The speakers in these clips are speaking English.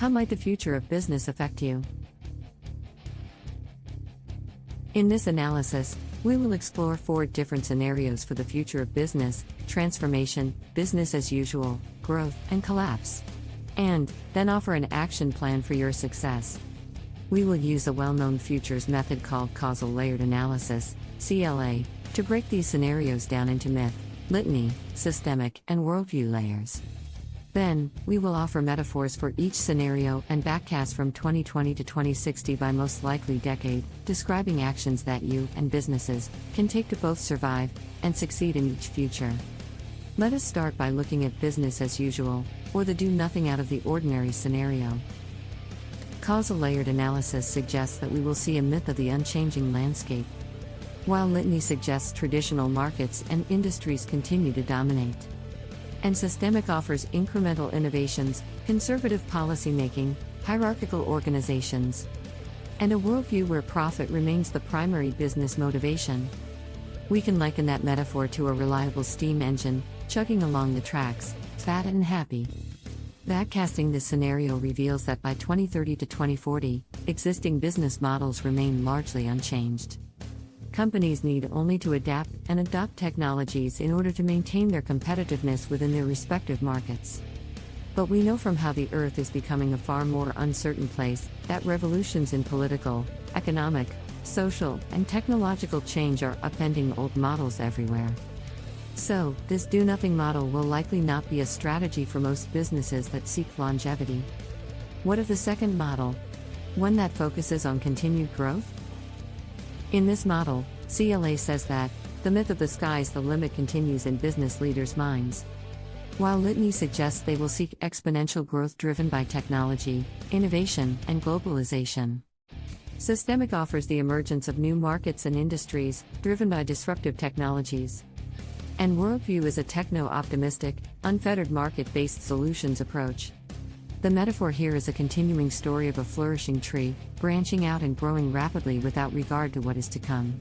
How might the future of business affect you? In this analysis, we will explore 4 different scenarios for the future of business: transformation, business as usual, growth, and collapse. And then offer an action plan for your success. We will use a well-known futures method called causal layered analysis, CLA, to break these scenarios down into myth, litany, systemic, and worldview layers. Then, we will offer metaphors for each scenario and backcast from 2020 to 2060 by most likely decade, describing actions that you and businesses can take to both survive and succeed in each future. Let us start by looking at business as usual, or the do nothing out of the ordinary scenario. Causal layered analysis suggests that we will see a myth of the unchanging landscape, while litany suggests traditional markets and industries continue to dominate. And systemic offers incremental innovations, conservative policymaking, hierarchical organizations, and a worldview where profit remains the primary business motivation. We can liken that metaphor to a reliable steam engine, chugging along the tracks, fat and happy. Backcasting this scenario reveals that by 2030 to 2040, existing business models remain largely unchanged. Companies need only to adapt and adopt technologies in order to maintain their competitiveness within their respective markets. But we know from how the Earth is becoming a far more uncertain place that revolutions in political, economic, social, and technological change are upending old models everywhere. So, this do-nothing model will likely not be a strategy for most businesses that seek longevity. What of the second model? One that focuses on continued growth? In this model, CLA says that the myth of the sky's the limit continues in business leaders' minds, while litany suggests they will seek exponential growth driven by technology, innovation, and globalization. Systemic offers the emergence of new markets and industries, driven by disruptive technologies. And worldview is a techno-optimistic, unfettered market-based solutions approach. The metaphor here is a continuing story of a flourishing tree, branching out and growing rapidly without regard to what is to come.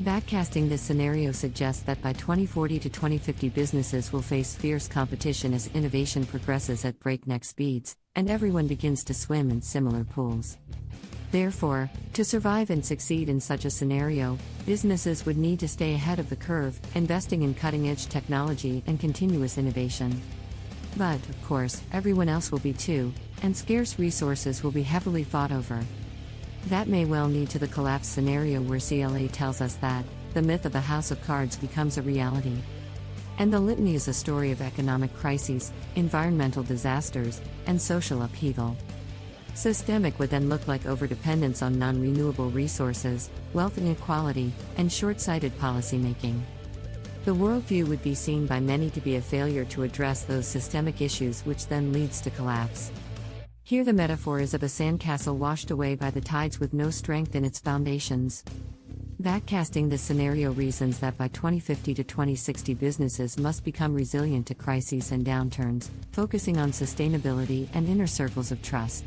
Backcasting this scenario suggests that by 2040 to 2050 businesses will face fierce competition as innovation progresses at breakneck speeds, and everyone begins to swim in similar pools. Therefore, to survive and succeed in such a scenario, businesses would need to stay ahead of the curve, investing in cutting-edge technology and continuous innovation. But, of course, everyone else will be too, and scarce resources will be heavily fought over. That may well lead to the collapse scenario where CLA tells us that the myth of the house of cards becomes a reality. And the litany is a story of economic crises, environmental disasters, and social upheaval. Systemic would then look like overdependence on non-renewable resources, wealth inequality, and short-sighted policymaking. The worldview would be seen by many to be a failure to address those systemic issues, which then leads to collapse. Here the metaphor is of a sandcastle washed away by the tides with no strength in its foundations. Backcasting this scenario reasons that by 2050 to 2060 businesses must become resilient to crises and downturns, focusing on sustainability and inner circles of trust.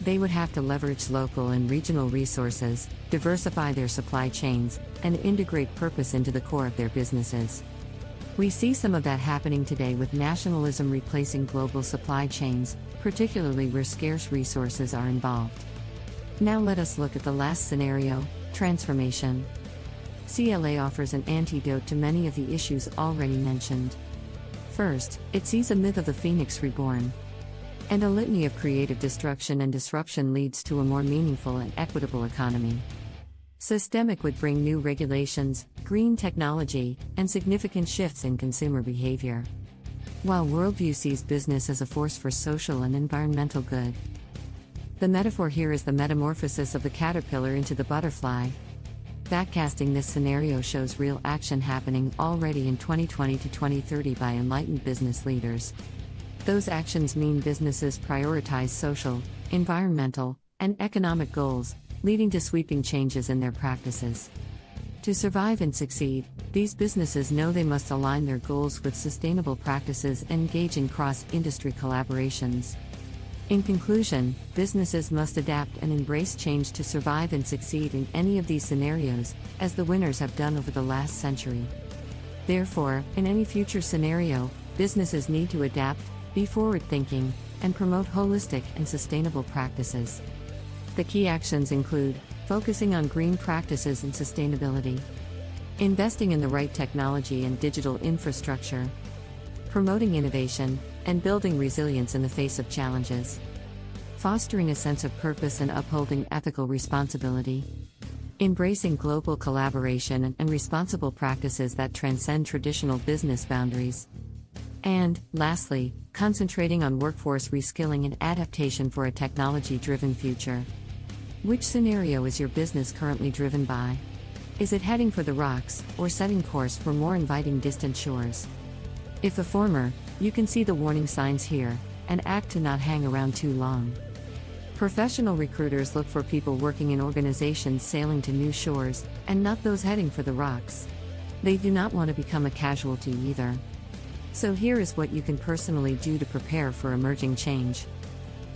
They would have to leverage local and regional resources, diversify their supply chains, and integrate purpose into the core of their businesses. We see some of that happening today with nationalism replacing global supply chains, particularly where scarce resources are involved. Now let us look at the last scenario, transformation. CLA offers an antidote to many of the issues already mentioned. First, it sees a myth of the phoenix reborn. And a litany of creative destruction and disruption leads to a more meaningful and equitable economy. Systemic would bring new regulations, green technology, and significant shifts in consumer behavior, while worldview sees business as a force for social and environmental good. The metaphor here is the metamorphosis of the caterpillar into the butterfly. Backcasting this scenario shows real action happening already in 2020 to 2030 by enlightened business leaders. Those actions mean businesses prioritize social, environmental, and economic goals, leading to sweeping changes in their practices. To survive and succeed, these businesses know they must align their goals with sustainable practices and engage in cross-industry collaborations. In conclusion, businesses must adapt and embrace change to survive and succeed in any of these scenarios, as the winners have done over the last century. Therefore, in any future scenario, businesses need to adapt, be forward-thinking, and promote holistic and sustainable practices. The key actions include focusing on green practices and sustainability, investing in the right technology and digital infrastructure, promoting innovation, and building resilience in the face of challenges, fostering a sense of purpose and upholding ethical responsibility, embracing global collaboration and responsible practices that transcend traditional business boundaries, and, lastly, concentrating on workforce reskilling and adaptation for a technology-driven future. Which scenario is your business currently driven by? Is it heading for the rocks, or setting course for more inviting distant shores? If the former, you can see the warning signs here, and act to not hang around too long. Professional recruiters look for people working in organizations sailing to new shores, and not those heading for the rocks. They do not want to become a casualty either. So here is what you can personally do to prepare for emerging change.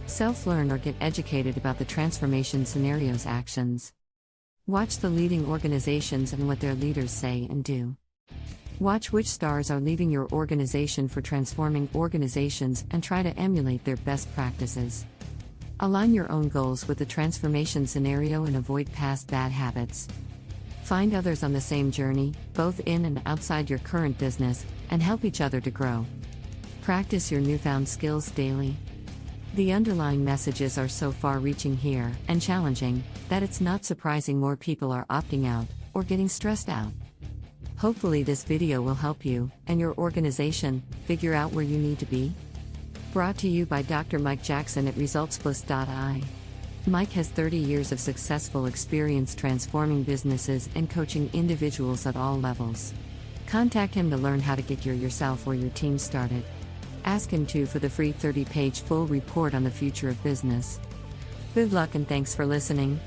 Self-learn or get educated about the transformation scenarios actions. Watch the leading organizations and what their leaders say and do. Watch which stars are leaving your organization for transforming organizations and try to emulate their best practices. Align your own goals with the transformation scenario and avoid past bad habits. Find others on the same journey, both in and outside your current business, and help each other to grow. Practice your newfound skills daily. The underlying messages are so far-reaching here, and challenging, that it's not surprising more people are opting out, or getting stressed out. Hopefully this video will help you, and your organization, figure out where you need to be. Brought to you by Dr. Mike Jackson at ResultsPlus.ai. Mike has 30 years of successful experience transforming businesses and coaching individuals at all levels. Contact him to learn how to get yourself or your team started. Ask him too for the free 30-page full report on the future of business. Good luck and thanks for listening.